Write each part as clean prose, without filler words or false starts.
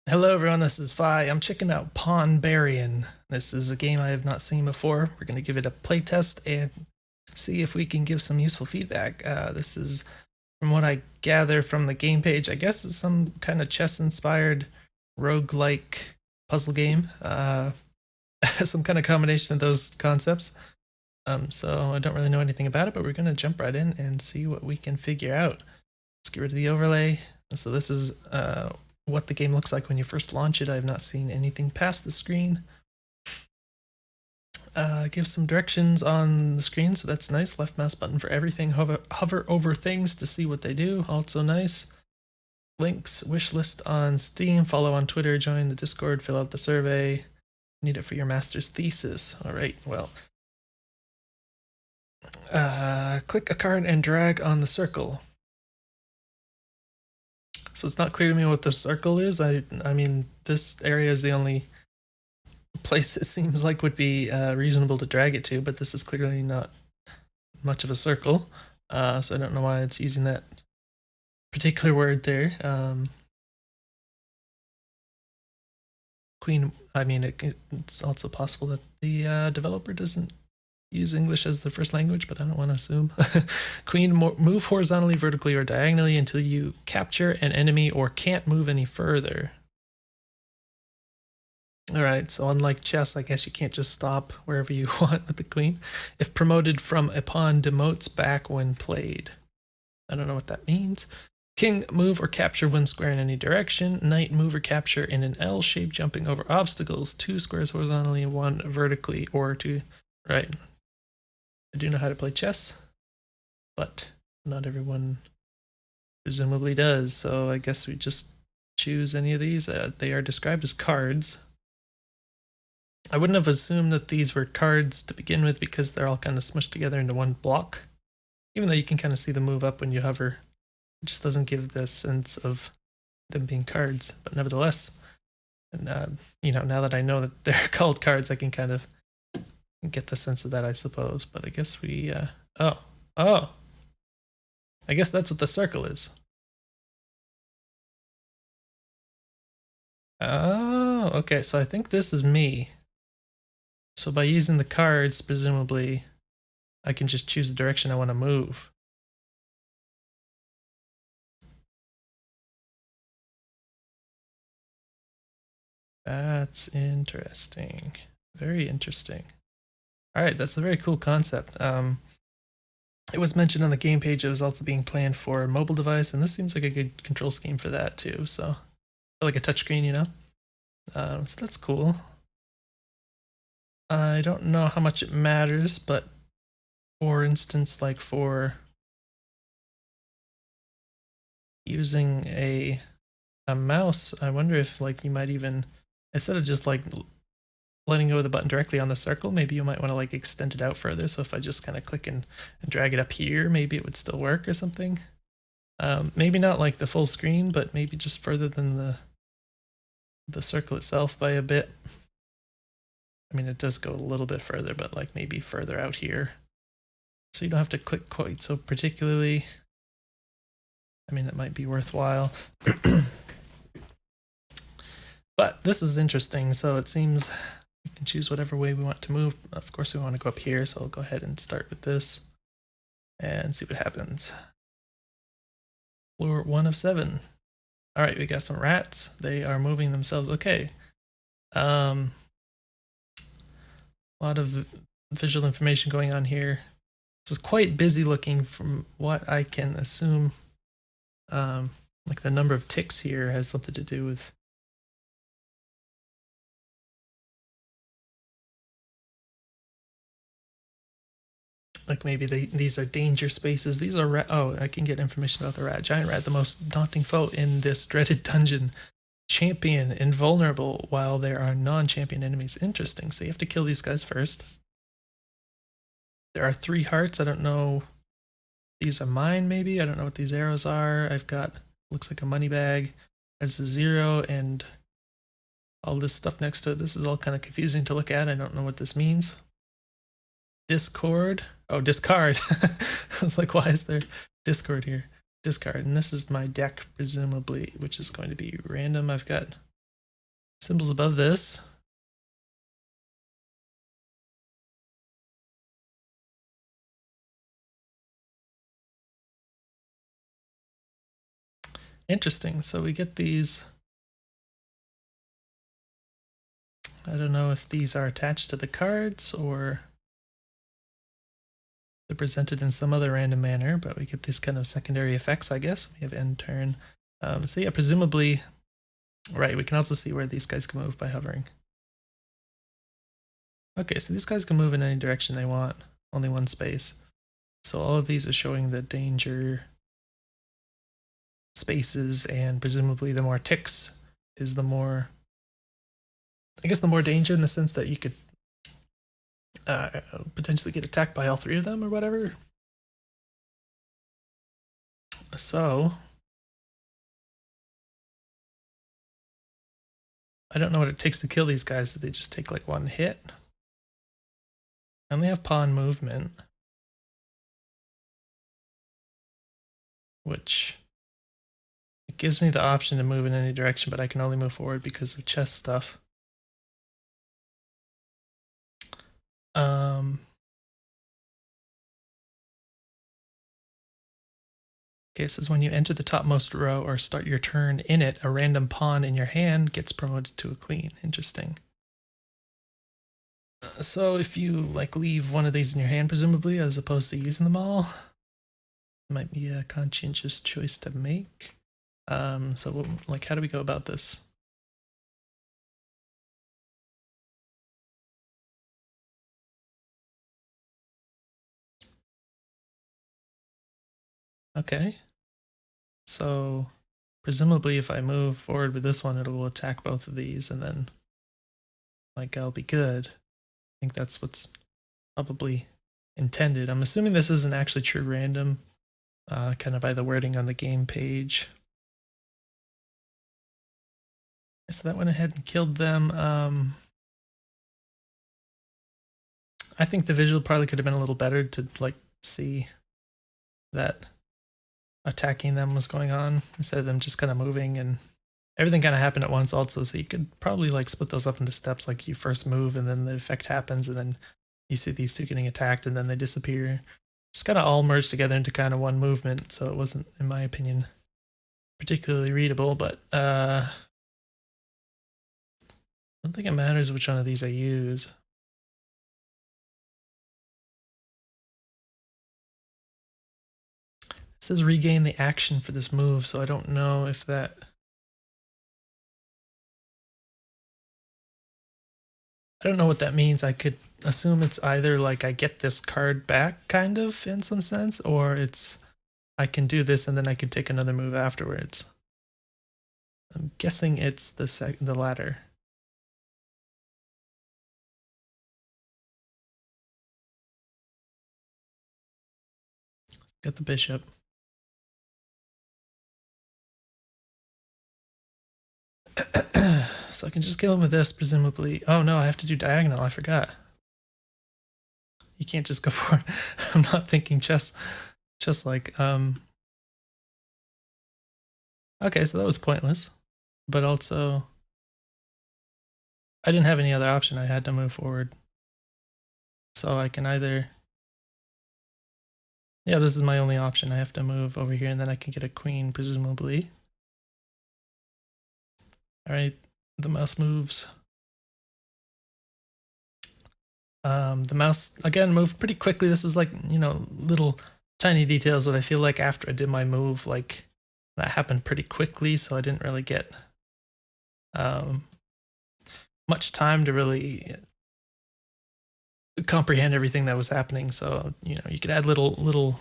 Hello everyone, this is Vi. I'm checking out Pawnbarian. This is a game I have not seen before. We're going to give it a playtest and see if we can give some useful feedback. This is, from what I gather from the game page, I guess it's some kind of chess-inspired roguelike puzzle game. Some kind of combination of those concepts. So I don't really know anything about it, but we're going to jump right in and see what we can figure out. Let's get rid of the overlay. So this is what the game looks like when you first launch it. I have not seen anything past the screen. Give some directions on the screen, so that's nice. Left mouse button for everything. Hover over things to see what they do, also nice. Links, wish list on Steam, follow on Twitter, join the Discord, fill out the survey. Need it for your master's thesis. All right, well. Click a card and drag on the circle. So it's not clear to me what the circle is. I mean, this area is the only place it seems like would be reasonable to drag it to, but this is clearly not much of a circle. So I don't know why it's using that particular word there. Queen, I mean, it's also possible that the developer doesn't use English as the first language, but I don't want to assume. Queen, move horizontally, vertically, or diagonally until you capture an enemy or can't move any further. Alright, so unlike chess, I guess you can't just stop wherever you want with the queen. If promoted from a pawn, demotes back when played. I don't know what that means. King, move or capture one square in any direction. Knight, move or capture in an L shape, jumping over obstacles, 2 squares horizontally and 1 vertically, or 2. Right. I do know how to play chess, but not everyone presumably does, so I guess we just choose any of these. They are described as cards. I wouldn't have assumed that these were cards to begin with because they're all kind of smushed together into one block. Even though you can kind of see them move up when you hover, it just doesn't give the sense of them being cards. But nevertheless, and now that I know that they're called cards, I can kind of get the sense of that, I suppose. But I guess we, I guess that's what the circle is. Oh, okay, so I think this is me. So by using the cards, presumably, I can just choose the direction I want to move. That's interesting. Very interesting. Alright, that's a very cool concept. It was mentioned on the game page it was also being planned for a mobile device, and this seems like a good control scheme for that too, so like a touchscreen, you know? So that's cool. I don't know how much it matters, but for instance, like for using a mouse, I wonder if like you might even, instead of just like letting go of the button directly on the circle, maybe you might want to like extend it out further. So if I just kind of click and drag it up here, maybe it would still work or something. Maybe not like the full screen, but maybe just further than the circle itself by a bit. I mean, it does go a little bit further, but like maybe further out here. So you don't have to click quite so particularly. I mean, that might be worthwhile. But this is interesting. So it seems we can choose whatever way we want to move. Of course, we want to go up here, so I'll go ahead and start with this and see what happens. Floor 1 of 7. All right, we got some rats. They are moving themselves. Okay. A lot of visual information going on here. This is quite busy looking from what I can assume. Like the number of ticks here has something to do with like maybe these are danger spaces. These are oh, I can get information about the rat. Giant rat, the most daunting foe in this dreaded dungeon. Champion, invulnerable, while there are non-champion enemies. Interesting. So you have to kill these guys first. There are 3 hearts. I don't know. These are mine, maybe. I don't know what these arrows are. I've got, looks like a money bag. There's a 0 and all this stuff next to it. This is all kind of confusing to look at. I don't know what this means. Discord. Oh, discard. I was like, why is there Discord here? Discard. And this is my deck, presumably, which is going to be random. I've got Symbols above this. Interesting. So we get these. I don't know if these are attached to the cards or they're presented in some other random manner, but we get these kind of secondary effects, I guess. We have end turn. So yeah, presumably, right, we can also see where these guys can move by hovering. Okay, so these guys can move in any direction they want, only one space. So all of these are showing the danger spaces, and presumably the more ticks is the more, I guess the more danger in the sense that you could potentially get attacked by all three of them or whatever. So I don't know what it takes to kill these guys. Do they just take like one hit? I only have pawn movement, which it gives me the option to move in any direction, but I can only move forward because of chess stuff. Okay, it says when you enter the topmost row or start your turn in it, a random pawn in your hand gets promoted to a queen. Interesting. So if you like leave one of these in your hand, presumably, as opposed to using them all, it might be a conscientious choice to make. So like, how do we go about this? Okay. So presumably if I move forward with this one, it will attack both of these and then like I'll be good. I think that's what's probably intended. I'm assuming this isn't actually true random, kind of by the wording on the game page. So that went ahead and killed them. I think the visual probably could have been a little better to like see that attacking them was going on instead of them just kind of moving, and everything kind of happened at once also, so you could probably like split those up into steps, like you first move and then the effect happens and then you see these two getting attacked and then they disappear. Just kind of all merged together into kind of one movement, so it wasn't, in my opinion, particularly readable, but I don't think it matters which one of these I use. It says regain the action for this move, so I don't know if that... I don't know what that means. I could assume it's either like I get this card back, kind of, in some sense, or it's I can do this and then I can take another move afterwards. I'm guessing it's the latter. Get the bishop. So I can just kill him with this, presumably. Oh no, I have to do diagonal. I forgot. You can't just go for it. I'm not thinking chess like. Okay, so that was pointless. But also, I didn't have any other option. I had to move forward. So I can either... Yeah, this is my only option. I have to move over here and then I can get a queen, presumably. Alright, the mouse moves. The mouse, again, moved pretty quickly. This is like, you know, little tiny details that I feel like after I did my move, like, that happened pretty quickly, so I didn't really get much time to really comprehend everything that was happening. So, you know, you could add little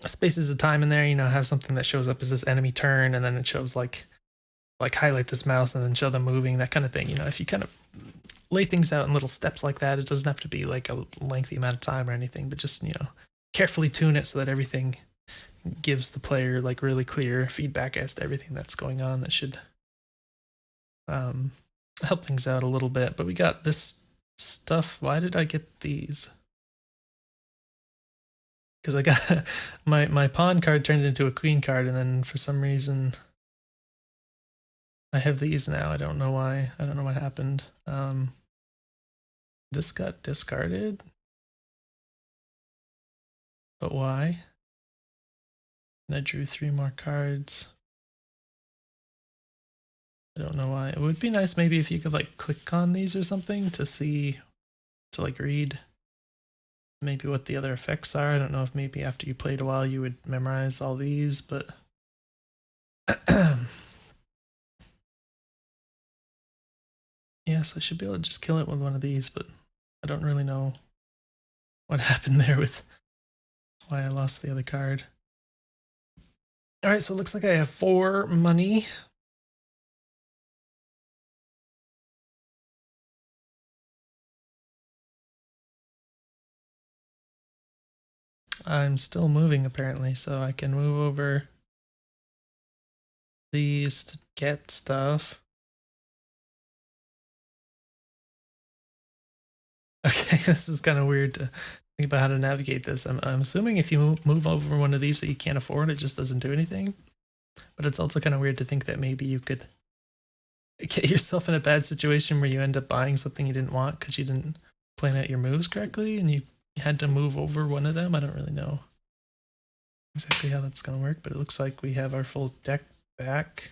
spaces of time in there, you know, have something that shows up as this enemy turn, and then it shows like highlight this mouse and then show them moving, that kind of thing. You know, if you kind of lay things out in little steps like that, it doesn't have to be like a lengthy amount of time or anything, but just, you know, carefully tune it so that everything gives the player like really clear feedback as to everything that's going on. That should help things out a little bit. But we got this stuff. Why did I get these? Because I got my pawn card turned into a queen card, and then for some reason I have these now. I don't know why. I don't know what happened. This got discarded. But why? And I drew 3 more cards. I don't know why. It would be nice maybe if you could like click on these or something to see, to like read maybe what the other effects are. I don't know if maybe after you played a while you would memorize all these, but yes, I should be able to just kill it with one of these, but I don't really know what happened there with why I lost the other card. All right, so it looks like I have 4 money. I'm still moving apparently, so I can move over these to get stuff. Okay, this is kind of weird to think about how to navigate this. I'm assuming if you move over one of these that you can't afford, it just doesn't do anything. But it's also kind of weird to think that maybe you could get yourself in a bad situation where you end up buying something you didn't want because you didn't plan out your moves correctly and you had to move over one of them. I don't really know exactly how that's going to work, but it looks like we have our full deck back.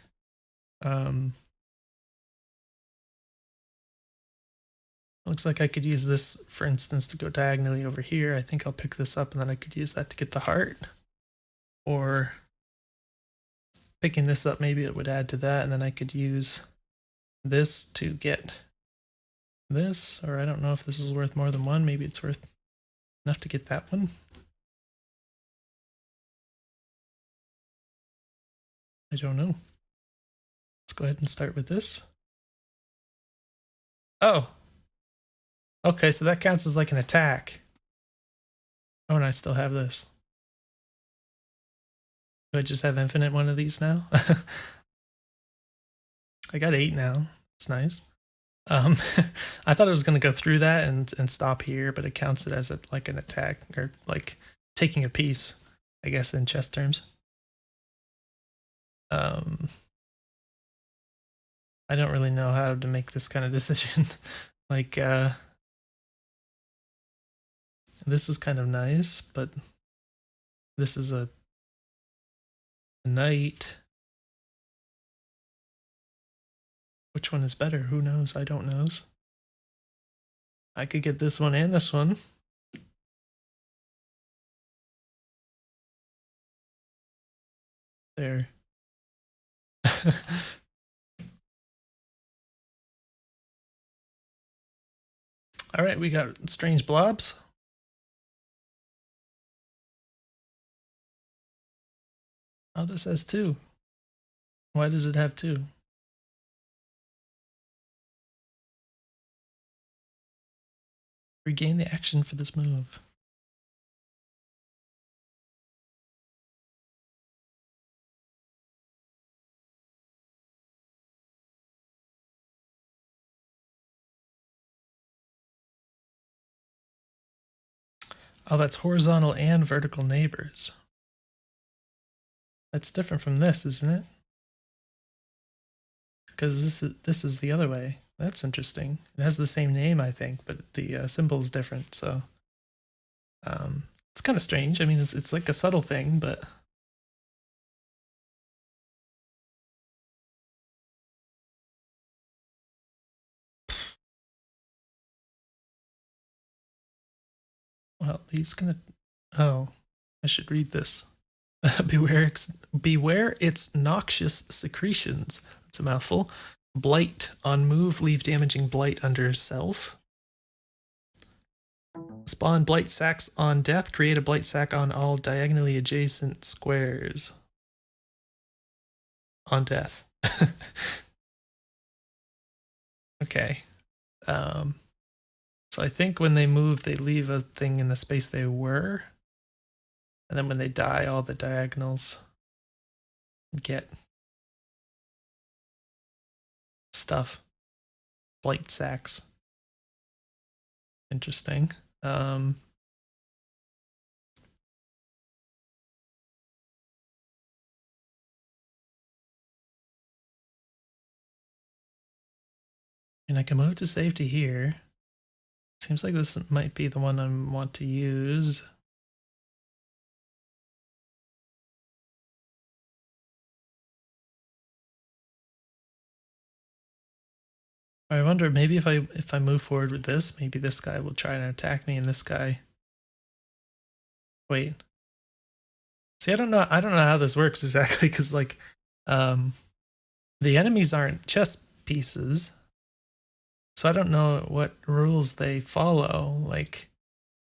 Looks like I could use this, for instance, to go diagonally over here. I think I'll pick this up and then I could use that to get the heart. Or picking this up, maybe it would add to that, and then I could use this to get this. Or I don't know if this is worth more than one. Maybe it's worth enough to get that one. I don't know. Let's go ahead and start with this. Oh. Okay, so that counts as like an attack. Oh, and I still have this. Do I just have infinite one of these now? I got 8 now. It's nice. I thought it was going to go through that and stop here, but it counts it as like an attack or like taking a piece, I guess, in chess terms. I don't really know how to make this kind of decision. Like, this is kind of nice, but this is a knight. Which one is better? Who knows? I don't know. I could get this one and this one. There. All right, we got strange blobs. Oh, this has 2. Why does it have 2? Regain the action for this move. Oh, that's horizontal and vertical neighbors. That's different from this, isn't it? Because this is the other way. That's interesting. It has the same name, I think, but the symbol is different. So it's kind of strange. I mean, it's like a subtle thing, but well, these gonna. Oh, I should read this. Beware its noxious secretions. That's a mouthful. Blight on move, leave damaging blight under self. Spawn blight sacks on death. Create a blight sack on all diagonally adjacent squares. On death. Okay. So I think when they move, they leave a thing in the space they were. And then when they die, all the diagonals get stuff. Blight sacks. Interesting. And I can move to safety here. Seems like this might be the one I want to use. I wonder, maybe if I move forward with this, maybe this guy will try and attack me, and this guy. Wait. See, I don't know how this works exactly, because like, the enemies aren't chess pieces, so I don't know what rules they follow. Like,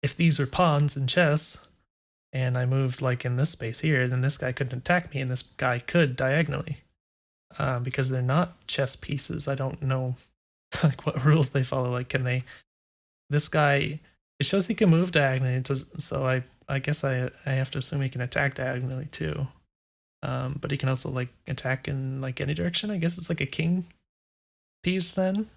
if these were pawns in chess, and I moved like in this space here, then this guy couldn't attack me, and this guy could diagonally. Because they're not chess pieces. I don't know like what rules they follow. Like, can they? This guy, it shows he can move diagonally. It does, so I guess I have to assume he can attack diagonally too. But he can also like attack in like any direction. I guess it's like a king piece then.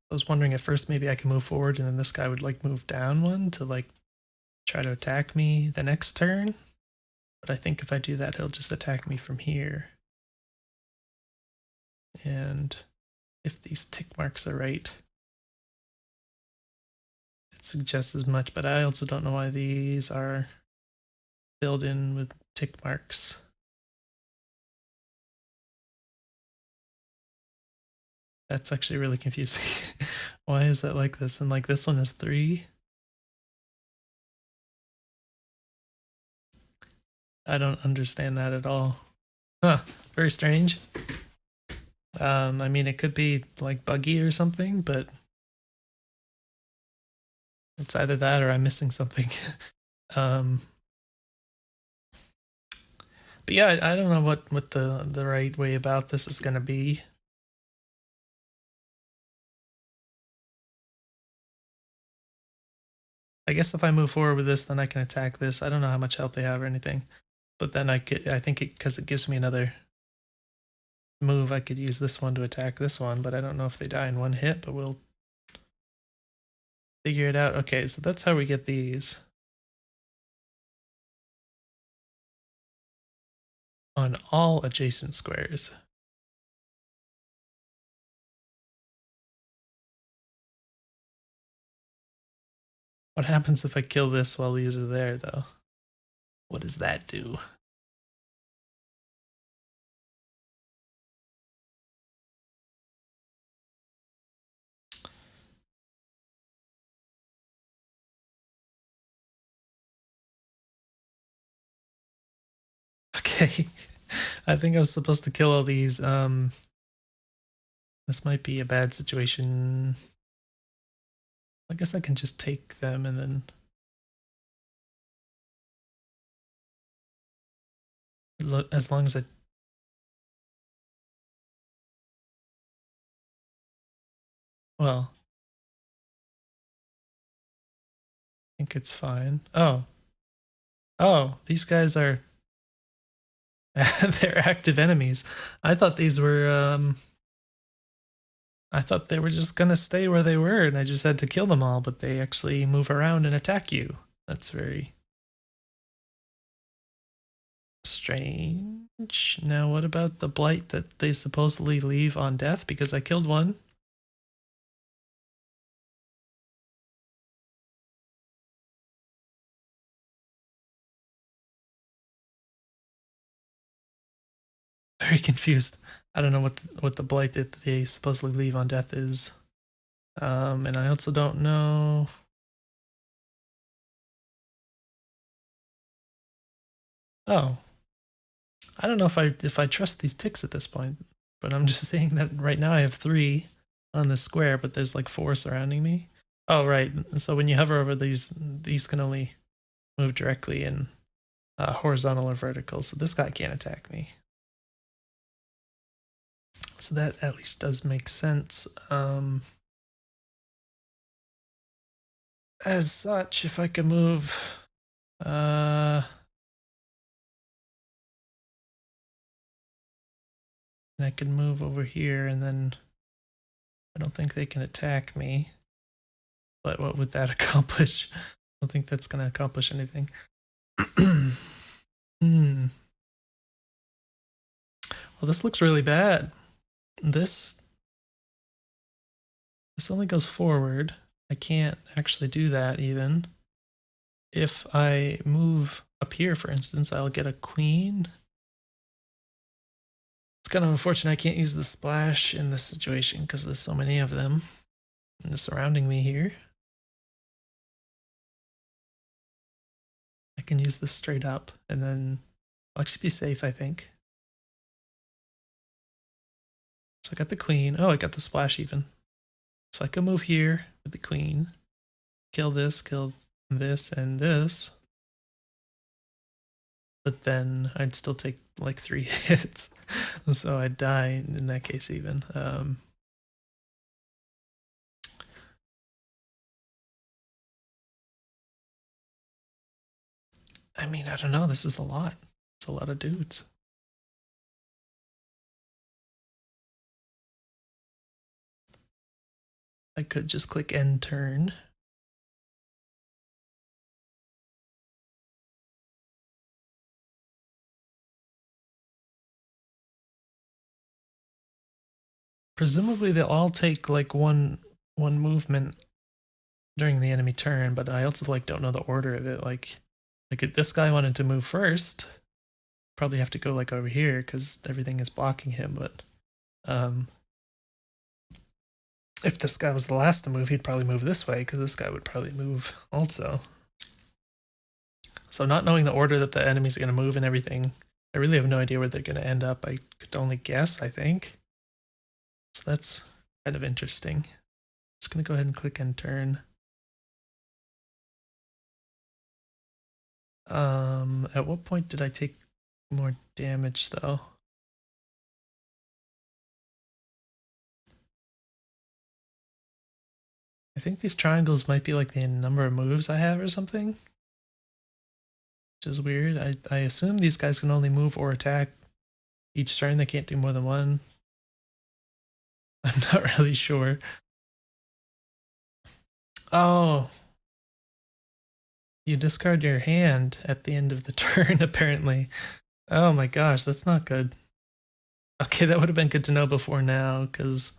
I was wondering at first maybe I can move forward and then this guy would like move down one to like try to attack me the next turn. But I think if I do that, he'll just attack me from here. And if these tick marks are right, it suggests as much, but I also don't know why these are filled in with tick marks. That's actually really confusing. Why is that like this? And like this one is 3. I don't understand that at all. Huh, very strange. I mean, it could be like buggy or something, but it's either that or I'm missing something. But yeah, I don't know what the right way about this is going to be. I guess if I move forward with this, then I can attack this. I don't know how much health they have or anything, but then I think because it gives me another move, I could use this one to attack this one, but I don't know if they die in one hit, but we'll figure it out. Okay, so that's how we get these. On all adjacent squares. What happens if I kill this while these are there, though? What does that do? Okay, I think I was supposed to kill all these. This might be a bad situation. I guess I can just take them and then... As long as I... Well... I think it's fine. Oh. Oh, these guys are... They're active enemies. I thought these were, I thought they were just gonna stay where they were and I just had to kill them all, but they actually move around and attack you. That's very... strange. Now, what about the blight that they supposedly leave on death? Because I killed one. Very confused. I don't know what the blight that they supposedly leave on death is. And I also don't know... Oh. I don't know if I trust these ticks at this point, but I'm just saying that right now I have 3 on this square, but there's like 4 surrounding me. Oh, right. So when you hover over these can only move directly in horizontal or vertical, so this guy can't attack me. So that at least does make sense. As such, if I can move... and I can move over here, and then I don't think they can attack me. But what would that accomplish? I don't think that's going to accomplish anything. Well, Well, this looks really bad. This only goes forward. I can't actually do that even. If I move up here, for instance, I'll get a queen. It's kind of unfortunate I can't use the splash in this situation because there's so many of them surrounding me here. I can use this straight up and then I'll actually be safe, I think. So I got the queen. Oh, I got the splash even. So I can move here with the queen, kill this and this. But then I'd still take like 3 hits. So I'd die in that case even. I mean, I don't know. This is a lot. It's a lot of dudes. I could just click end turn. Presumably they'll all take like one movement during the enemy turn, but I also like don't know the order of it. Like if this guy wanted to move first, probably have to go like over here because everything is blocking him. But if this guy was the last to move, he'd probably move this way because this guy would probably move also. So not knowing the order that the enemies are going to move and everything, I really have no idea where they're going to end up. I could only guess, I think. So that's kind of interesting. Just going to go ahead and click end turn. At what point did I take more damage though? I think these triangles might be like the number of moves I have or something. Which is weird. I assume these guys can only move or attack each turn. They can't do more than one. I'm not really sure. Oh. You discard your hand at the end of the turn, apparently. Oh my gosh, that's not good. Okay, that would have been good to know before now, because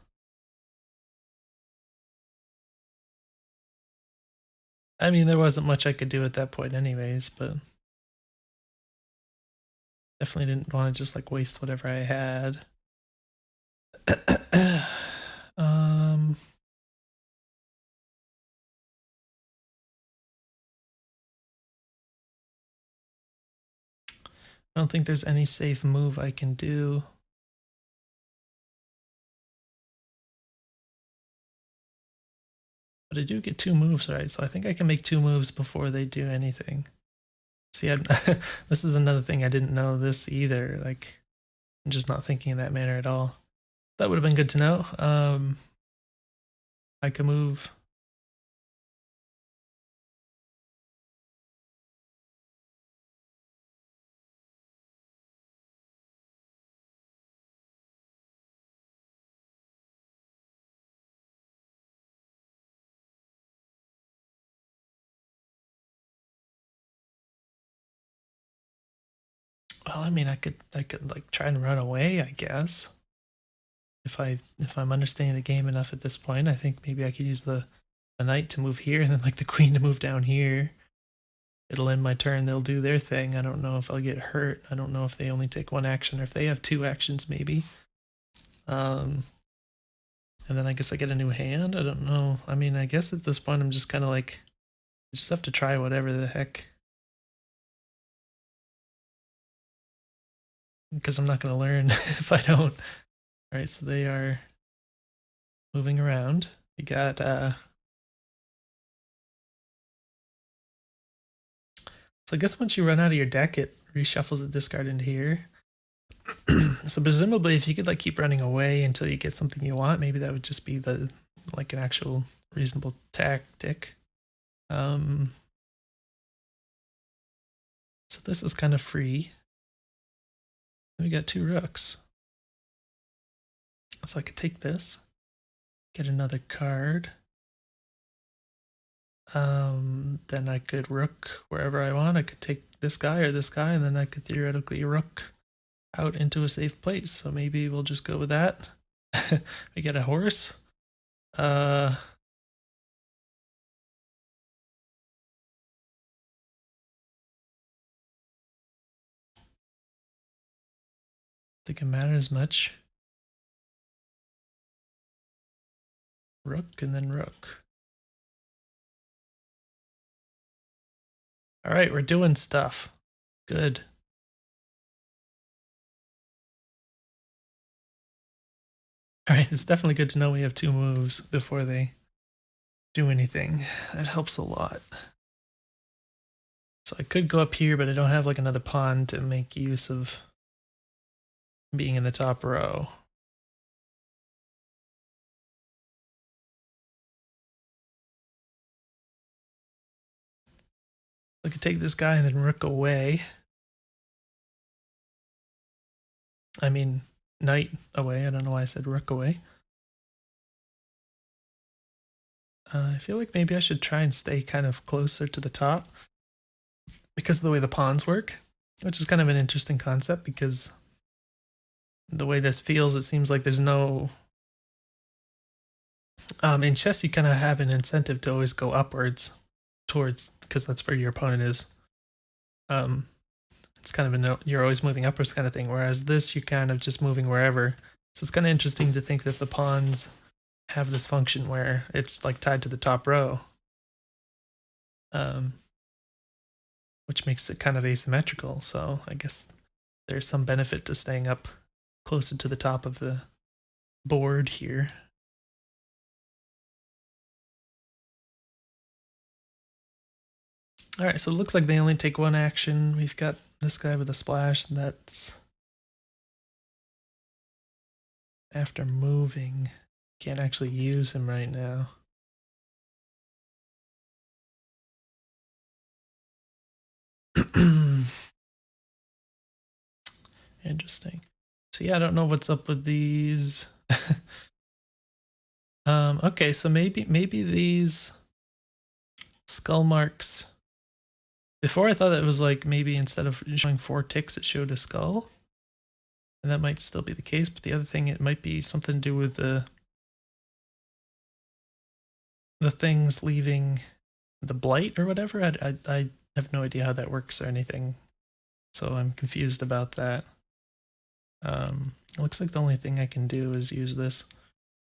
I mean, there wasn't much I could do at that point anyways, but definitely didn't want to just like waste whatever I had. I don't think there's any safe move I can do. But I do get 2 moves, right? So I think I can make 2 moves before they do anything. See, this is another thing I didn't know this either. Like, I'm just not thinking in that manner at all. That would have been good to know. I can move. Well, I mean, I could like try and run away, I guess. If I'm understanding the game enough at this point, I think maybe I could use the knight to move here and then like the queen to move down here. It'll end my turn. They'll do their thing. I don't know if I'll get hurt. I don't know if they only take 1 action or if they have 2 actions maybe. And then I guess I get a new hand. I don't know. I mean, I guess at this point I'm just kind of like, I just have to try whatever the heck. Because I'm not going to learn if I don't. All right, so they are moving around. You got so I guess once you run out of your deck, it reshuffles the discard into here. So presumably if you could like keep running away until you get something you want, maybe that would just be the like an actual reasonable tactic. So this is kind of free. We got 2 rooks. So I could take this, get another card. Then I could rook wherever I want. I could take this guy or this guy, and then I could theoretically rook out into a safe place. So maybe we'll just go with that. We get a horse. I think it matters much. Rook and then rook. All right, we're doing stuff. Good. All right, it's definitely good to know we have 2 moves before they do anything. That helps a lot. So I could go up here, but I don't have like another pawn to make use of being in the top row. I could take this guy and then rook away. I mean, knight away. I don't know why I said rook away. I feel like maybe I should try and stay kind of closer to the top because of the way the pawns work, which is kind of an interesting concept because the way this feels, it seems like there's no... in chess, you kind of have an incentive to always go upwards towards, because that's where your opponent is. It's kind of you're always moving upwards kind of thing, whereas this, you're kind of just moving wherever. So it's kind of interesting to think that the pawns have this function where it's like tied to the top row, which makes it kind of asymmetrical. So I guess there's some benefit to staying up closer to the top of the board here. All right, so it looks like they only take 1 action. We've got this guy with a splash. That's after moving. Can't actually use him right now. Interesting. So yeah, I don't know what's up with these. Okay, so maybe these skull marks. Before I thought it was like maybe instead of showing 4 ticks, it showed a skull. And that might still be the case, but the other thing, it might be something to do with the things leaving the blight or whatever. I have no idea how that works or anything, so I'm confused about that. It looks like the only thing I can do is use this.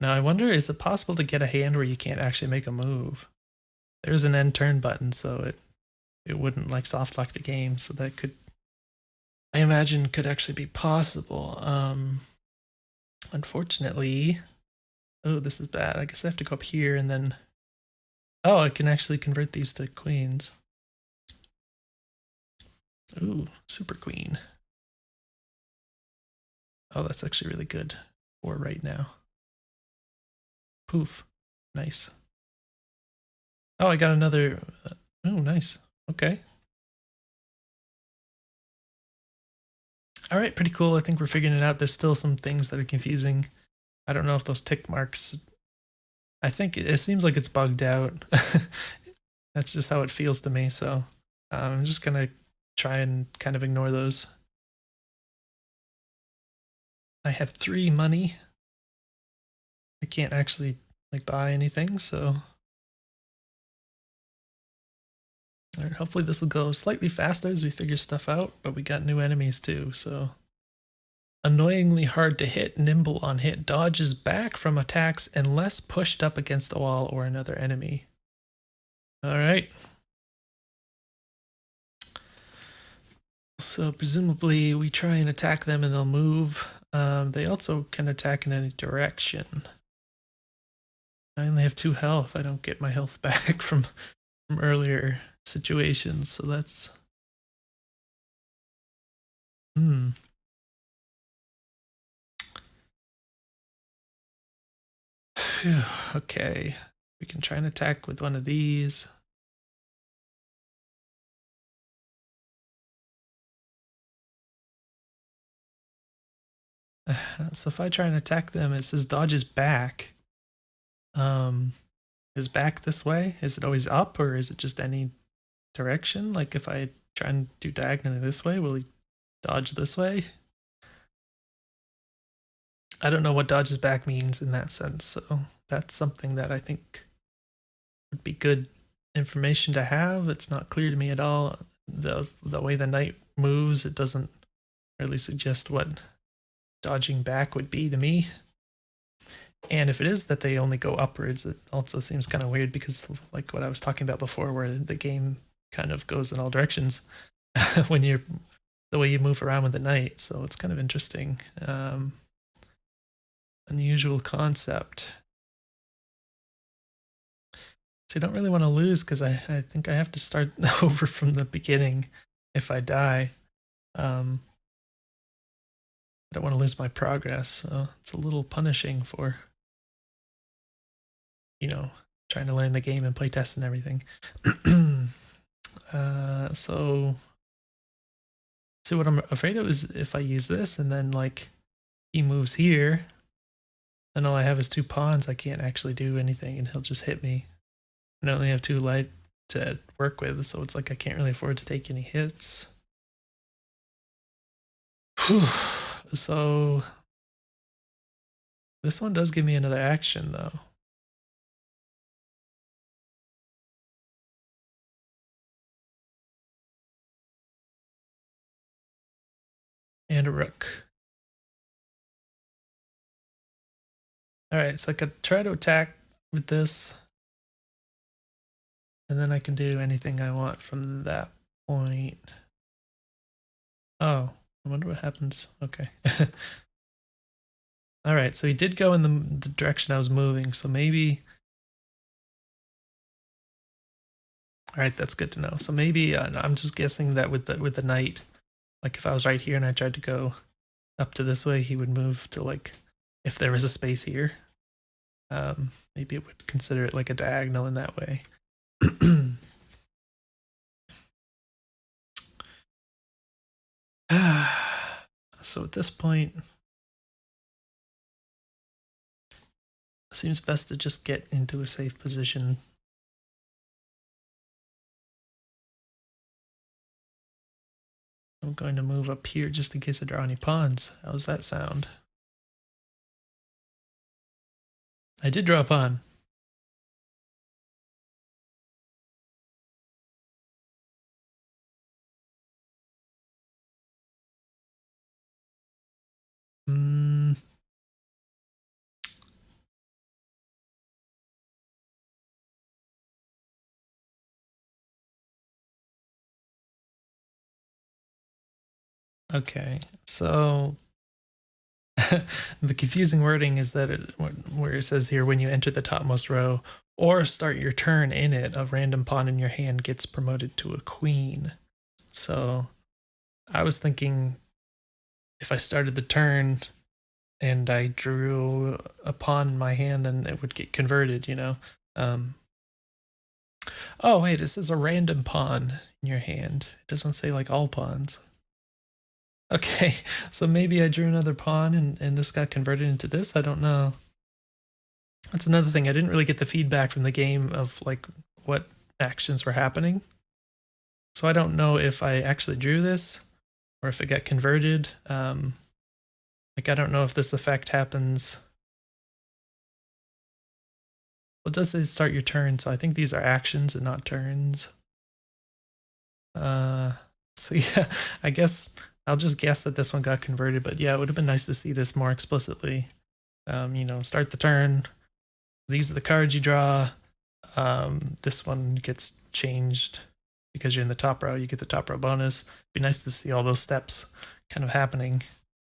Now I wonder, is it possible to get a hand where you can't actually make a move? There's an end turn button, so it wouldn't like soft lock the game, so that could, I imagine, could actually be possible. Unfortunately, oh, this is bad. I guess I have to go up here and then, oh, I can actually convert these to queens. Ooh, super queen. Oh, that's actually really good for right now. Poof. Nice. Oh, I got another. Oh, nice. Okay. All right, pretty cool. I think we're figuring it out. There's still some things that are confusing. I don't know if those tick marks. I think it seems like it's bugged out. That's just how it feels to me. So I'm just going to try and kind of ignore those. I have 3 money. I can't actually like buy anything, so all right, hopefully this will go slightly faster as we figure stuff out, but we got new enemies too, so annoyingly hard to hit, nimble on hit, dodges back from attacks unless pushed up against a wall or another enemy. All right. So presumably we try and attack them and they'll move. They also can attack in any direction. I only have 2 health. I don't get my health back from earlier situations, so that's... Phew, okay. We can try and attack with one of these. So if I try and attack them, it says dodges back. Is back this way? Is it always up, or is it just any direction? Like if I try and do diagonally this way, will he dodge this way? I don't know what dodges back means in that sense, so that's something that I think would be good information to have. It's not clear to me at all. The way the knight moves, it doesn't really suggest what dodging back would be to me. And if it is that they only go upwards, it also seems kind of weird because, like what I was talking about before, where the game kind of goes in all directions when you're the way you move around with the knight. So it's kind of interesting. Unusual concept. So I don't really want to lose because I think I have to start over from the beginning if I die. I don't want to lose my progress, so it's a little punishing for, you know, trying to learn the game and playtest and everything. So what I'm afraid of is if I use this and then like he moves here, then all I have is 2 pawns. I can't actually do anything and he'll just hit me. And I only have 2 light to work with, so it's like I can't really afford to take any hits. So this one does give me another action though. And a rook. Alright, so I could try to attack with this. And then I can do anything I want from that point. Oh, I wonder what happens. Okay. Alright, so he did go in the direction I was moving, so maybe... Alright, that's good to know. So maybe I'm just guessing that with the knight, like if I was right here and I tried to go up to this way, he would move to like, if there was a space here. Maybe it would consider it like a diagonal in that way. So at this point, it seems best to just get into a safe position. I'm going to move up here just in case I draw any pawns. How's that sound? I did draw a pawn. Okay, so the confusing wording is that where it says here, when you enter the topmost row or start your turn in it, a random pawn in your hand gets promoted to a queen. So I was thinking if I started the turn and I drew a pawn in my hand, then it would get converted, you know? Oh, wait, it says a random pawn in your hand. It doesn't say like all pawns. Okay, so maybe I drew another pawn and this got converted into this? I don't know. That's another thing. I didn't really get the feedback from the game of like what actions were happening. So I don't know if I actually drew this or if it got converted. Like I don't know if this effect happens. Well, it does say start your turn, so I think these are actions and not turns. So yeah, I guess I'll just guess that this one got converted, but yeah, it would have been nice to see this more explicitly. You know, start the turn. These are the cards you draw. This one gets changed because you're in the top row. You get the top row bonus. It'd be nice to see all those steps kind of happening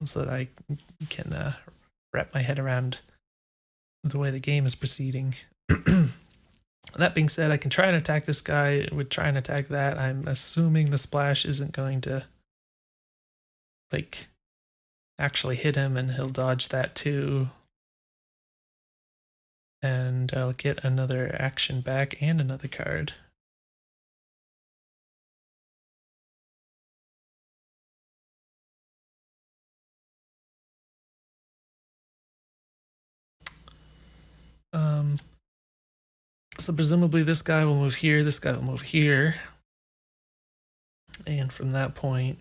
so that I can wrap my head around the way the game is proceeding. That being said, I can try and attack this guy. Would try and attack that. I'm assuming the splash isn't going to like actually hit him, and he'll dodge that too. And I'll get another action back and another card. So presumably this guy will move here, this guy will move here. And from that point,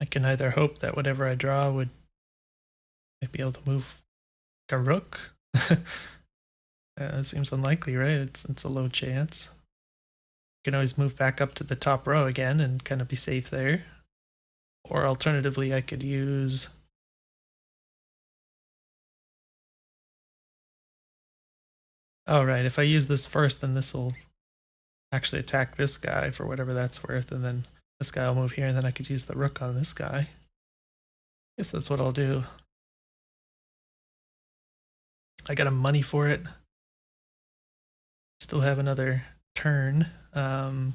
can either hope that whatever I draw would be able to move like a rook. It seems unlikely, right? It's a low chance. You can always move back up to the top row again and kind of be safe there. Or alternatively, I could use... Oh, right. If I use this first, then this will actually attack this guy for whatever that's worth, and then this guy will move here, and then I could use the rook on this guy. I guess that's what I'll do. I got a money for it. Still have another turn. Let's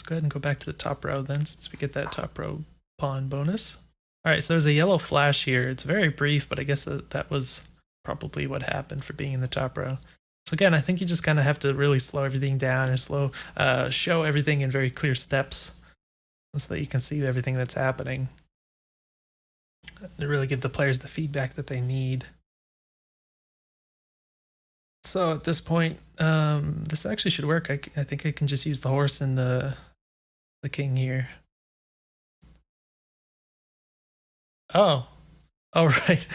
go ahead and go back to the top row then, since we get that top row pawn bonus. All right, so there's a yellow flash here. It's very brief, but I guess that was probably what happened for being in the top row. So again, I think you just kind of have to really slow everything down and show everything in very clear steps so that you can see everything that's happening. To really give the players the feedback that they need. So at this point, this actually should work. I think I can just use the horse and the king here. Oh, right.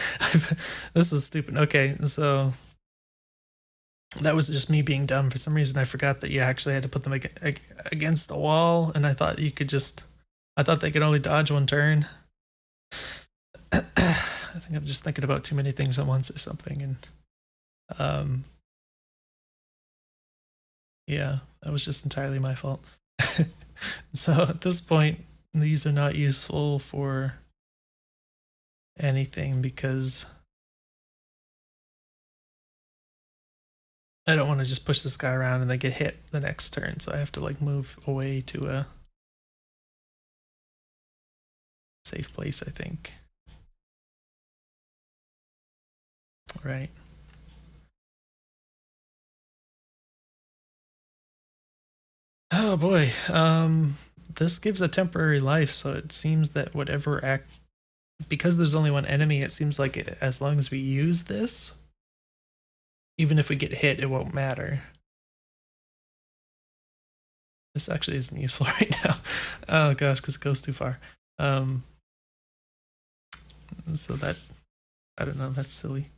This was stupid. Okay, so that was just me being dumb. For some reason, I forgot that you actually had to put them against the wall, and I thought they could only dodge one turn. I think I'm just thinking about too many things at once or something, and yeah, that was just entirely my fault. So at this point, these are not useful for anything because I don't want to just push this guy around and then get hit the next turn. So I have to like move away to a safe place, I think. Right. Oh boy. This gives a temporary life, so it seems that because there's only one enemy, it seems like as long as we use this, even if we get hit, it won't matter. This actually isn't useful right now. Oh gosh, because it goes too far. So that, I don't know, that's silly. I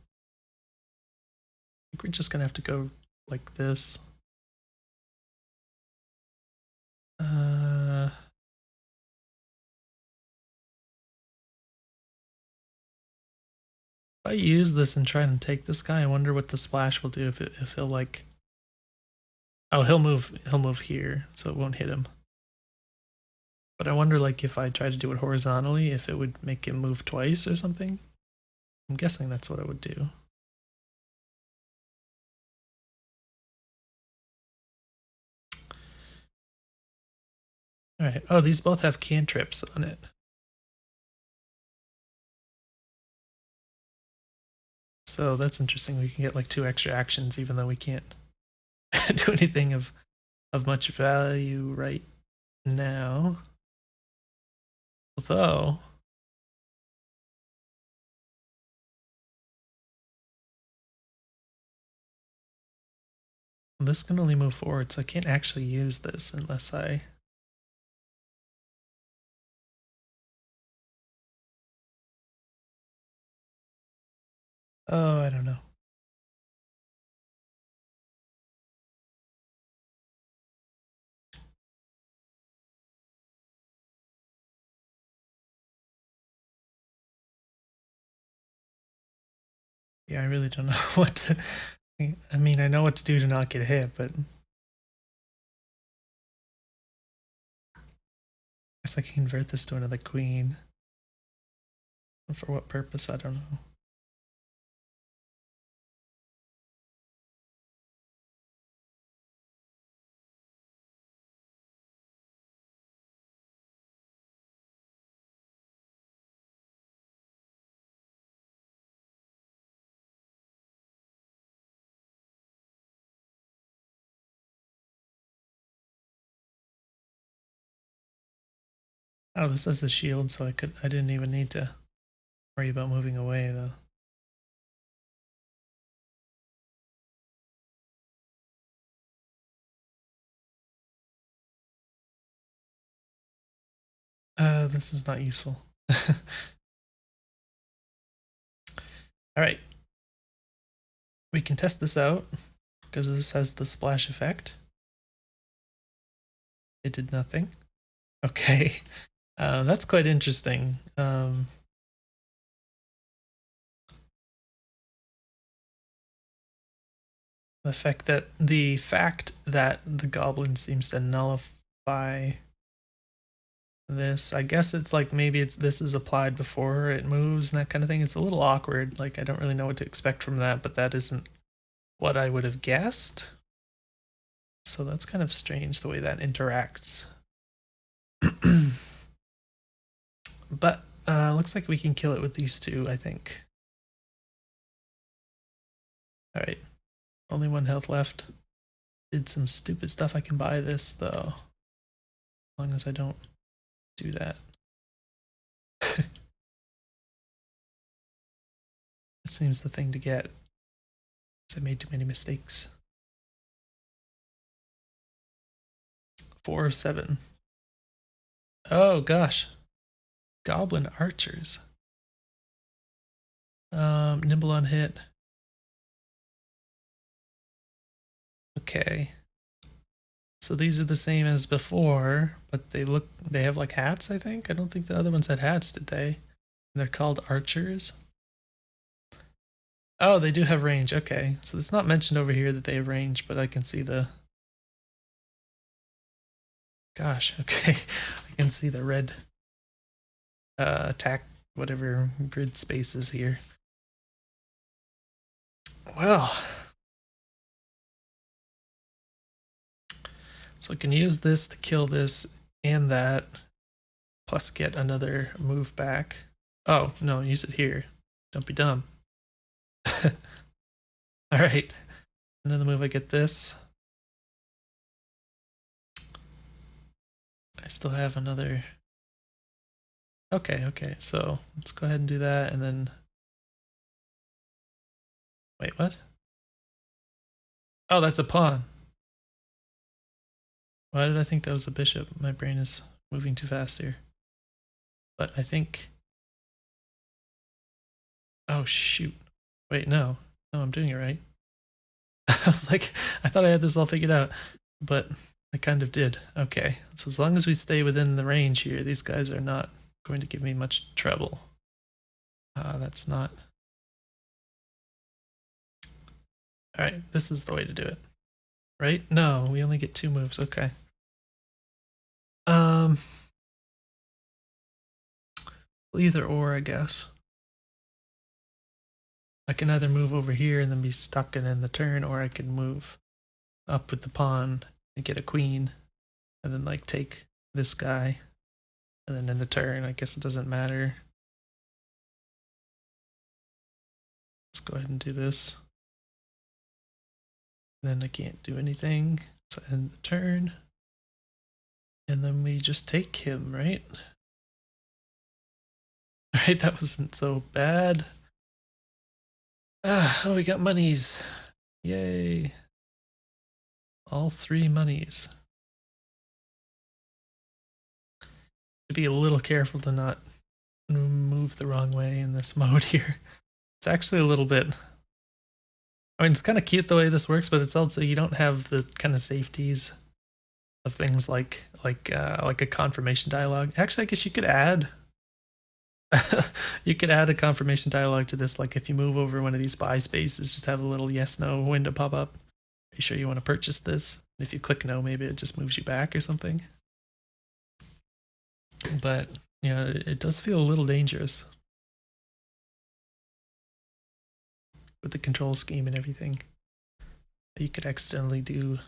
think we're just gonna have to go like this. If I use this and try and take this guy, I wonder what the splash will do if he'll like... Oh, he'll move here, so it won't hit him. But I wonder like if I try to do it horizontally, if it would make him move twice or something. I'm guessing that's what it would do. All right. Oh, these both have cantrips on it. So that's interesting. We can get like 2 extra actions even though we can't do anything of much value right now. Although this can only move forward, so I can't actually use this unless I... Oh, I don't know. Yeah, I really don't know what to... I mean, I know what to do to not get hit, but... I guess I can convert this to another queen. For what purpose, I don't know. Oh, this is the shield, so I didn't even need to worry about moving away, though. This is not useful. All right. We can test this out because this has the splash effect. It did nothing. Okay. That's quite interesting. The fact that the goblin seems to nullify this. I guess it's like maybe this is applied before it moves and that kind of thing. It's a little awkward. Like I don't really know what to expect from that, but that isn't what I would have guessed. So that's kind of strange the way that interacts. But looks like we can kill it with these two, I think. All right, only 1 health left. Did some stupid stuff. I can buy this though, as long as I don't do that. It seems the thing to get. I made too many mistakes. 4 of 7. Oh gosh, goblin archers. Nimble on hit. Okay. So these are the same as before, but they have like hats, I think. I don't think the other ones had hats, did they? They're called archers. Oh, they do have range. Okay. So it's not mentioned over here that they have range, but I can see the... Gosh, okay. I can see the red attack, whatever grid spaces here. Well, so I can use this to kill this and that, plus get another move back. Oh, no, use it here. Don't be dumb. All right. Another move, I get this. I still have another. Okay. So let's go ahead and do that and then. Wait, what? Oh, that's a pawn. Why did I think that was a bishop? My brain is moving too fast here. But I think. Oh, shoot. Wait, no. No, I'm doing it right. I was like, I thought I had this all figured out, but I kind of did. Okay, so as long as we stay within the range here, these guys are not going to give me much trouble. That's not... Alright, this is the way to do it. Right? No, we only get 2 moves. Okay. Either or, I guess. I can either move over here and then be stuck and end the turn, or I can move up with the pawn and get a queen, and then like take this guy, and then end the turn. I guess it doesn't matter. Let's go ahead and do this. Then I can't do anything, so end the turn. And then we just take him, right? Alright, that wasn't so bad. Oh, we got monies. Yay. All 3 monies. To be a little careful to not move the wrong way in this mode here. It's actually a little bit... I mean, it's kind of cute the way this works, but it's also, you don't have the kind of safeties of things like a confirmation dialogue. Actually, I guess you could add you could add a confirmation dialogue to this, like if you move over one of these buy spaces, just have a little yes no window pop up. Are you sure you want to purchase this? And if you click no, maybe it just moves you back or something. But yeah, it does feel a little dangerous with the control scheme and everything. You could accidentally do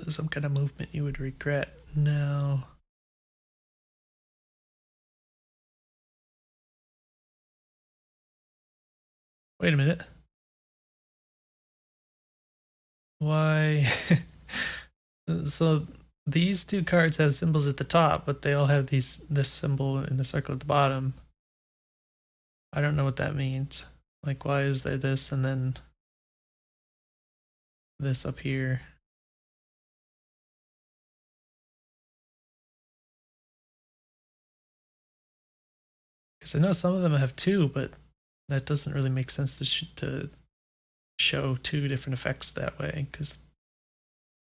some kind of movement you would regret. No. Wait a minute. Why? So these 2 cards have symbols at the top, but they all have this symbol in the circle at the bottom. I don't know what that means. Like, why is there this and then this up here? Because I know some of them have 2, but that doesn't really make sense to show 2 different effects that way, because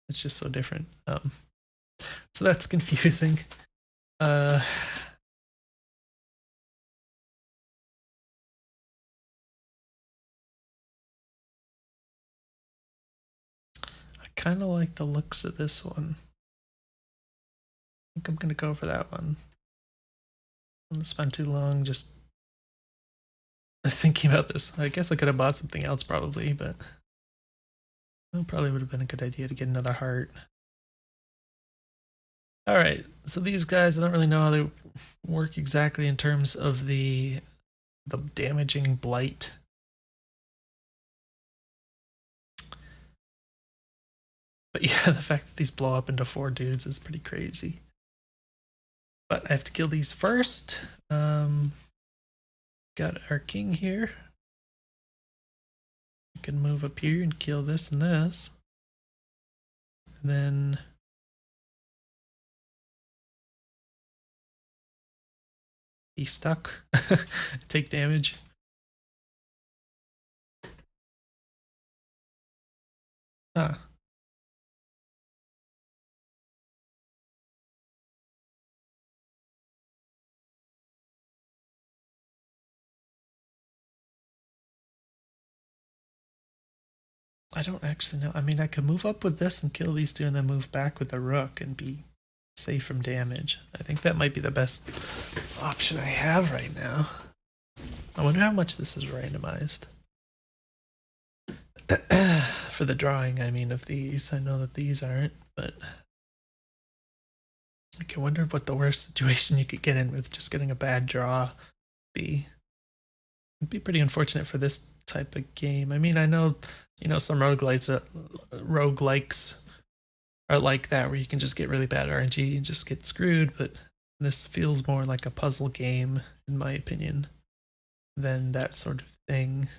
it's just so different. So that's confusing. I kind of like the looks of this one. I think I'm going to go for that one. I'm going to spend too long just thinking about this. I guess I could have bought something else probably, but it probably would have been a good idea to get another heart. Alright, so these guys, I don't really know how they work exactly in terms of the damaging blight. But yeah, the fact that these blow up into 4 dudes is pretty crazy. But I have to kill these first. Got our king here. We can move up here and kill this and this. And then he's stuck. Take damage. Ah. I don't actually know. I mean, I could move up with this and kill these 2 and then move back with the rook and be safe from damage. I think that might be the best option I have right now. I wonder how much this is randomized. For the drawing, I mean, of these. I know that these aren't, but I can wonder what the worst situation you could get in with just getting a bad draw be. It'd be pretty unfortunate for this type of game. I mean, I know, some roguelikes are like that, where you can just get really bad RNG and just get screwed, but this feels more like a puzzle game, in my opinion, than that sort of thing.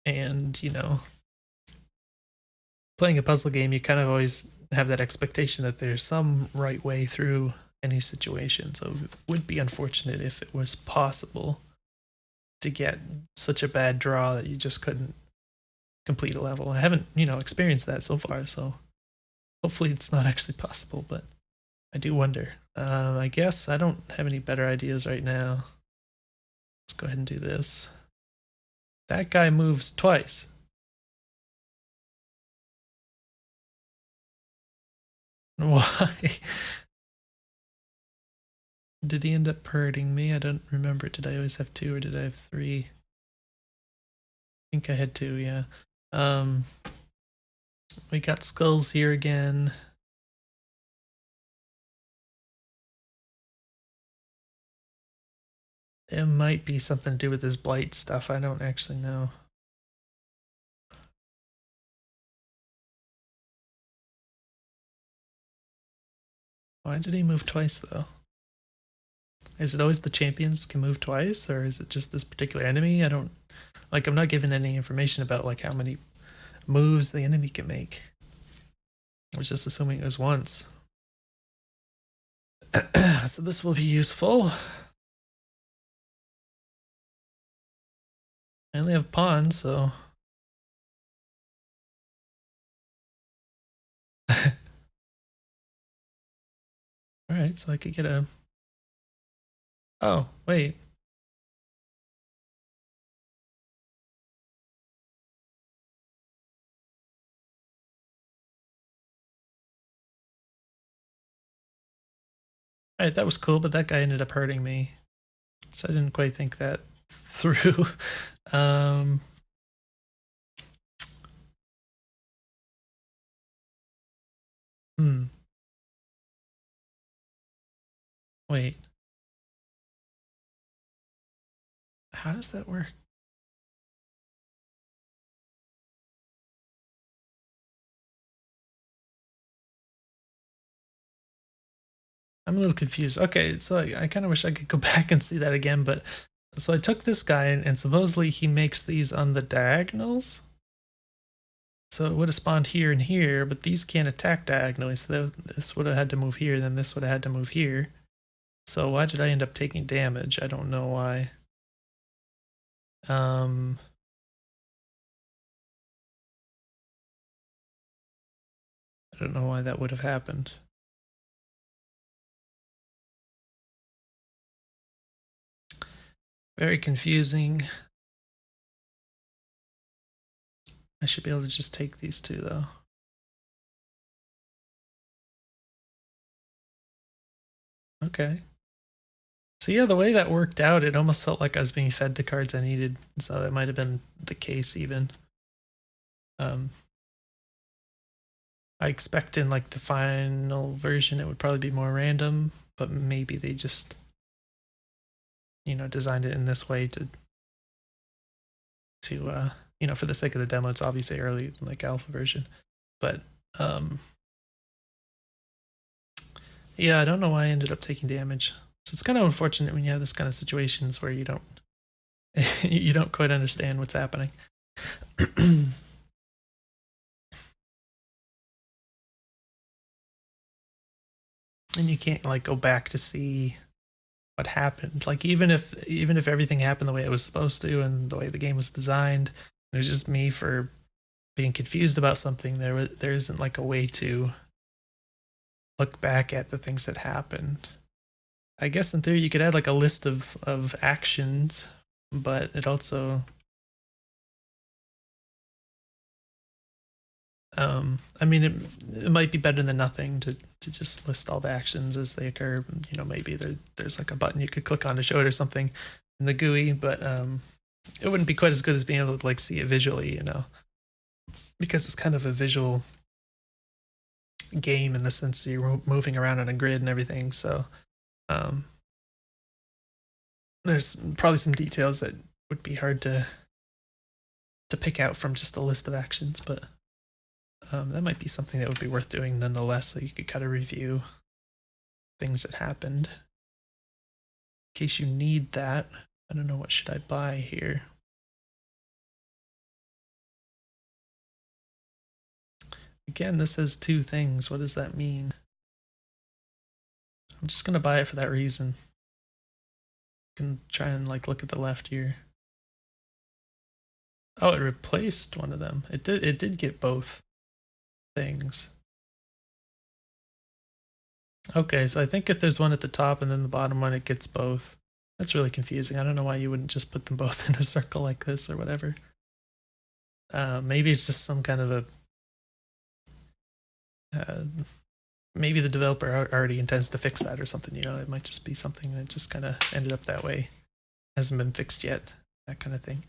And, playing a puzzle game, you kind of always have that expectation that there's some right way through any situation. So it would be unfortunate if it was possible to get such a bad draw that you just couldn't complete a level. I haven't, experienced that so far, so hopefully it's not actually possible, but I do wonder. I guess I don't have any better ideas right now. Let's go ahead and do this. That guy moves twice. Why? Did he end up hurting me? I don't remember. Did I always have 2 or did I have 3? I think I had 2, yeah. We got skulls here again. It might be something to do with this blight stuff. I don't actually know. Why did he move twice, though? Is it always the champions can move twice, or is it just this particular enemy? I don't... I'm not given any information about, how many moves the enemy can make. I was just assuming it was once. So this will be useful. I only have pawns, so... Alright, so I could get a... Oh, wait. Alright, that was cool, but that guy ended up hurting me. So I didn't quite think that through. Wait. How does that work? I'm a little confused. Okay, so I kind of wish I could go back and see that again, but so I took this guy and supposedly he makes these on the diagonals. So it would have spawned here and here, but these can't attack diagonally, so this would have had to move here, then this would have had to move here. So why did I end up taking damage? I don't know why. I don't know why that would have happened. Very confusing. I should be able to just take these two though. Okay. So yeah, the way that worked out, it almost felt like I was being fed the cards I needed. So it might have been the case even. I expect in like the final version it would probably be more random, but maybe they just, designed it in this way to for the sake of the demo. It's obviously early, like alpha version, but yeah, I don't know why I ended up taking damage. So it's kind of unfortunate when you have this kind of situations where you don't you don't quite understand what's happening. And you can't like go back to see what happened. Like even if everything happened the way it was supposed to and the way the game was designed, it was just me for being confused about something. There isn't like a way to look back at the things that happened. I guess in theory you could add like a list of actions, but it also I mean it might be better than nothing to just list all the actions as they occur. Maybe there's like a button you could click on to show it or something in the GUI, but it wouldn't be quite as good as being able to like see it visually, because it's kind of a visual game in the sense that you're moving around on a grid and everything. So there's probably some details that would be hard to pick out from just a list of actions, but that might be something that would be worth doing nonetheless, so you could kind of review things that happened. In case you need that, I don't know, what should I buy here? Again, this has two things. What does that mean? I'm just gonna buy it for that reason. I can try and like look at the left here. Oh, it replaced one of them. It did get both things. Okay, so I think if there's one at the top and then the bottom one, it gets both. That's really confusing. I don't know why you wouldn't just put them both in a circle like this or whatever. Maybe it's just some kind of a maybe the developer already intends to fix that or something. It might just be something that just kind of ended up that way, hasn't been fixed yet, that kind of thing.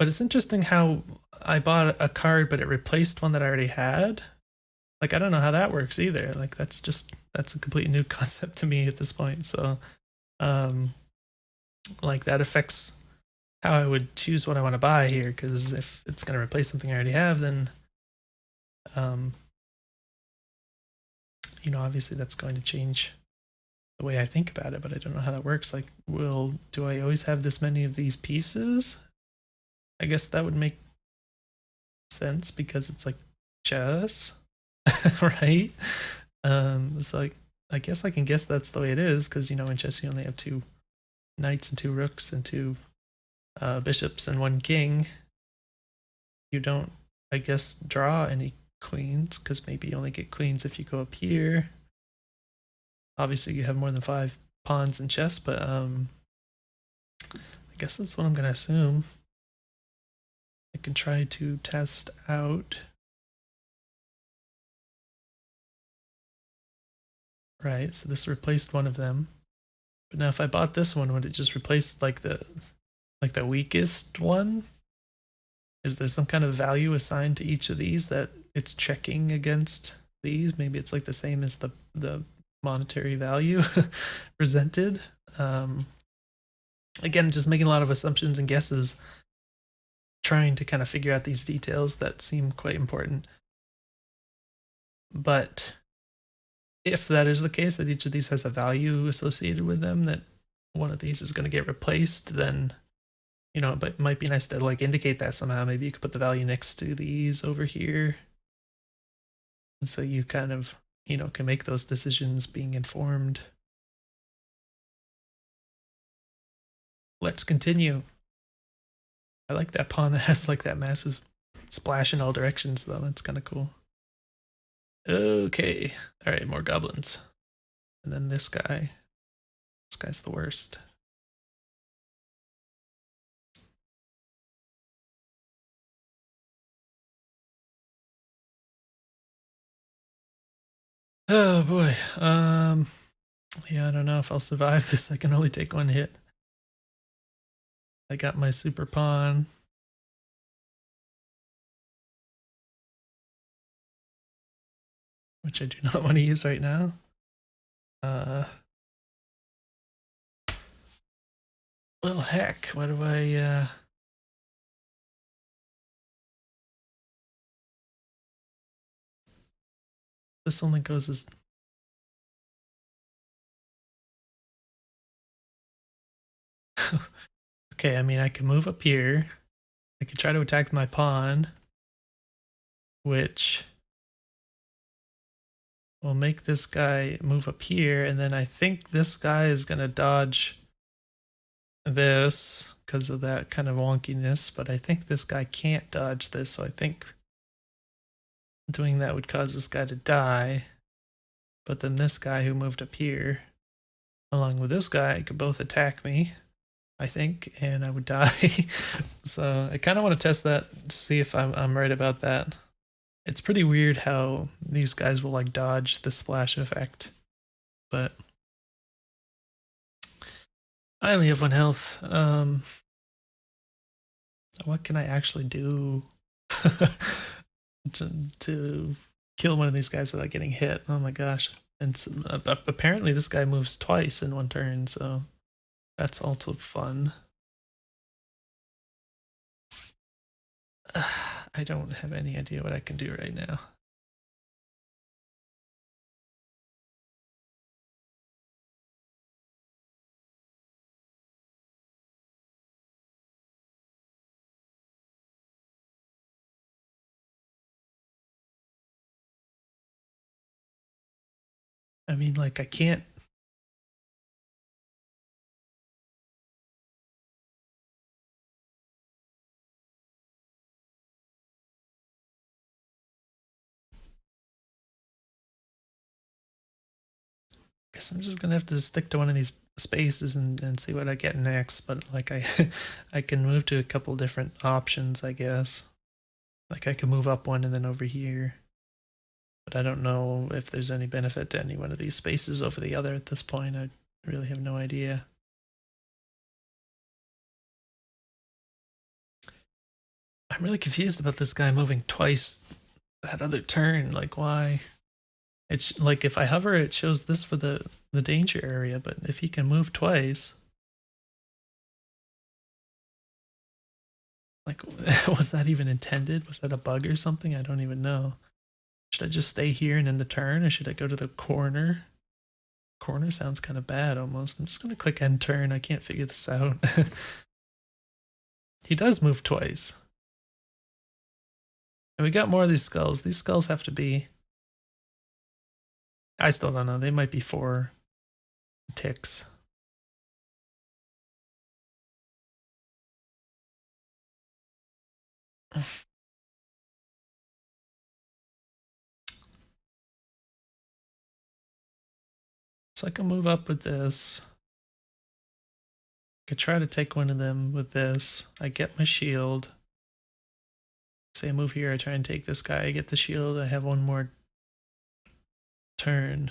But it's interesting how I bought a card but it replaced one that I already had. Like I don't know how that works either. Like that's a complete new concept to me at this point. So like that affects how I would choose what I want to buy here, because if it's going to replace something I already have, then obviously that's going to change the way I think about it, but I don't know how that works. Like, do I always have this many of these pieces? I guess that would make sense because it's like chess, right? So I guess I can guess that's the way it is, because in chess you only have 2 knights and 2 rooks and 2 bishops and 1 king. You don't, I guess, draw any queens, because maybe you only get queens if you go up here. Obviously you have more than 5 pawns in chess, but I guess that's what I'm gonna assume. I can try to test out. Right, so this replaced one of them. But now if I bought this one, would it just replace like the weakest one? Is there some kind of value assigned to each of these that it's checking against these? Maybe it's like the same as the monetary value presented. Again, just making a lot of assumptions and guesses, trying to kind of figure out these details that seem quite important. But if that is the case, that each of these has a value associated with them, that one of these is going to get replaced, then but it might be nice to like indicate that somehow. Maybe you could put the value next to these over here, and so you kind of can make those decisions being informed. Let's continue. I like that pawn that has like that massive splash in all directions though. That's kind of cool. Okay. All right, more goblins. And then this guy. This guy's the worst. Oh boy. Yeah, I don't know if I'll survive this. I can only take one hit. I got my super pawn. Which I do not want to use right now. Well, heck, why do I, this only goes as... Okay, I mean, I can move up here. I could try to attack my pawn, which will make this guy move up here, and then I think this guy is going to dodge this because of that kind of wonkiness, but I think this guy can't dodge this, so I think doing that would cause this guy to die. But then this guy who moved up here, along with this guy, could both attack me, I think, and I would die. So I kind of want to test that to see if I'm right about that. It's pretty weird how these guys will like dodge the splash effect, but I only have 1 health. What can I actually do to kill one of these guys without getting hit? Oh my gosh. And apparently this guy moves twice in 1 turn, so that's also fun. I don't have any idea what I can do right now. I mean, like, I can't... Guess I'm just gonna have to stick to one of these spaces and see what I get next, but like I can move to a couple different options, I guess. Like I can move up one and then over here. But I don't know if there's any benefit to any one of these spaces over the other at this point. I really have no idea. I'm really confused about this guy moving twice that other turn. Like, why? It's like if I hover, it shows this for the danger area, but if he can move twice, like, was that even intended? Was that a bug or something? I don't even know. Should I just stay here and end the turn, or should I go to the corner? Corner sounds kind of bad almost. I'm just gonna click end turn. I can't figure this out. He does move twice. And we got more of these skulls. These skulls have to be... I still don't know. They might be 4 ticks. So I can move up with this. I could try to take one of them with this. I get my shield. Say I move here, I try and take this guy. I get the shield. I have 1 more turn.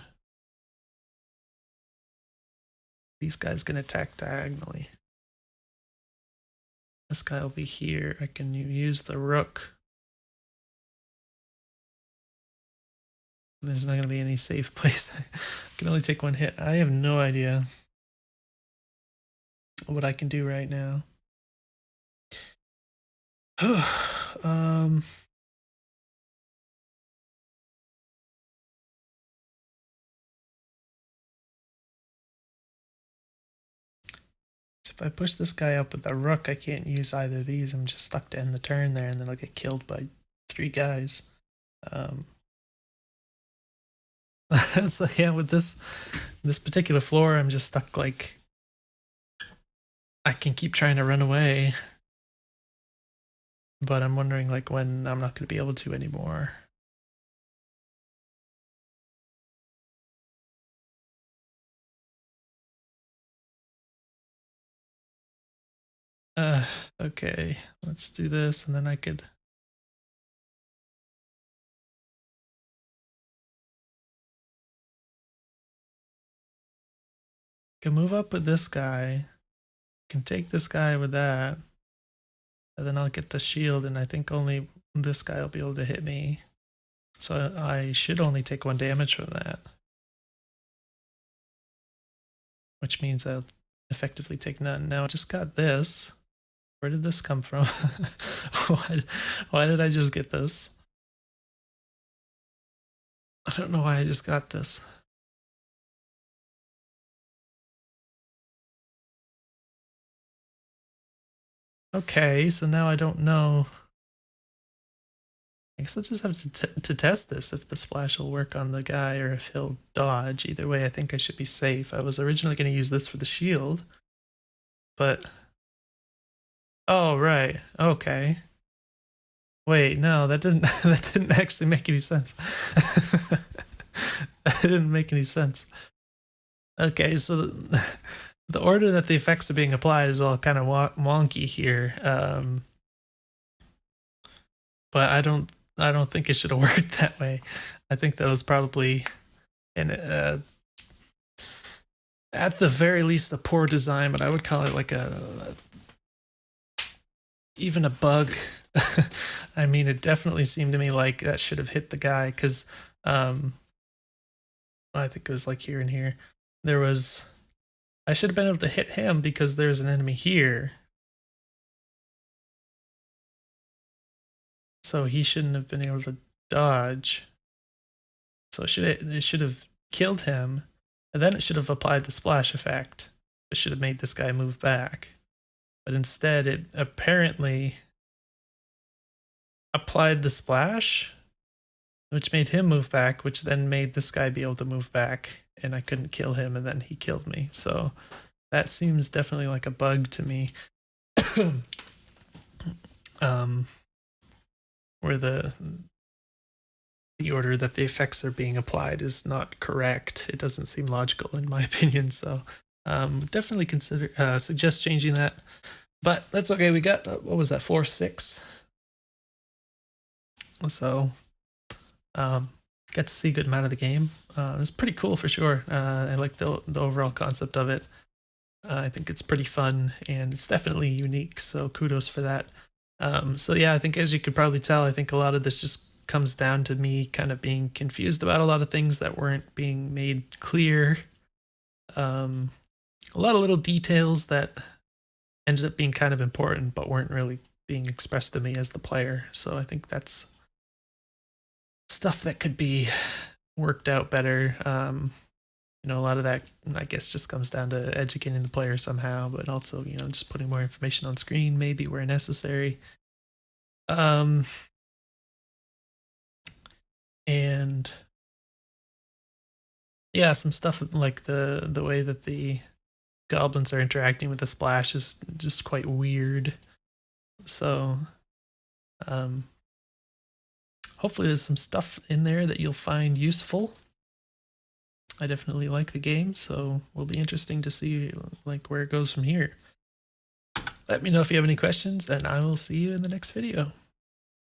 These guys can attack diagonally. This guy will be here. I can use the rook. There's not going to be any safe place. I can only take 1 hit. I have no idea what I can do right now. So if I push this guy up with the rook, I can't use either of these. I'm just stuck to end the turn there, and then I'll get killed by 3 guys. So yeah, with this particular floor, I'm just stuck. Like, I can keep trying to run away, but I'm wondering like when I'm not going to be able to anymore. Uh, okay, let's do this, and then I can move up with this guy. Can take this guy with that, and then I'll get the shield, and I think only this guy will be able to hit me. So I should only take 1 damage from that, which means I'll effectively take none. Now I just got this. Where did this come from? why did I just get this? I don't know why I just got this. Okay, so now I don't know. I guess I'll just have to test this, if the splash will work on the guy or if he'll dodge. Either way, I think I should be safe. I was originally going to use this for the shield, but... Oh, right. Okay. Wait, no, that didn't that didn't actually make any sense. That didn't make any sense. Okay, so the order that the effects are being applied is all kind of wonky here. But I don't think it should have worked that way. I think that was probably at the very least a poor design, but I would call it like even a bug. I mean, it definitely seemed to me like that should have hit the guy, because I think it was like here and here. I should have been able to hit him because there's an enemy here. So he shouldn't have been able to dodge. So it should have killed him, and then it should have applied the splash effect. It should have made this guy move back. But instead, it apparently applied the splash, which made him move back, which then made this guy be able to move back, and I couldn't kill him, and then he killed me. So that seems definitely like a bug to me. Where the order that the effects are being applied is not correct. It doesn't seem logical in my opinion. So definitely suggest changing that. But that's okay. We got, what was that, 4-6? So got to see a good amount of the game. It was pretty cool for sure. I like the overall concept of it. I think it's pretty fun, and it's definitely unique, so kudos for that. So yeah, I think as you could probably tell, I think a lot of this just comes down to me kind of being confused about a lot of things that weren't being made clear. A lot of little details that ended up being kind of important but weren't really being expressed to me as the player. So I think that's stuff that could be worked out better. A lot of that, I guess, just comes down to educating the player somehow, but also, just putting more information on screen maybe where necessary. And yeah, some stuff like the way that the goblins are interacting with the splash is just quite weird. So hopefully there's some stuff in there that you'll find useful. I definitely like the game, so it'll be interesting to see like where it goes from here. Let me know if you have any questions, and I will see you in the next video.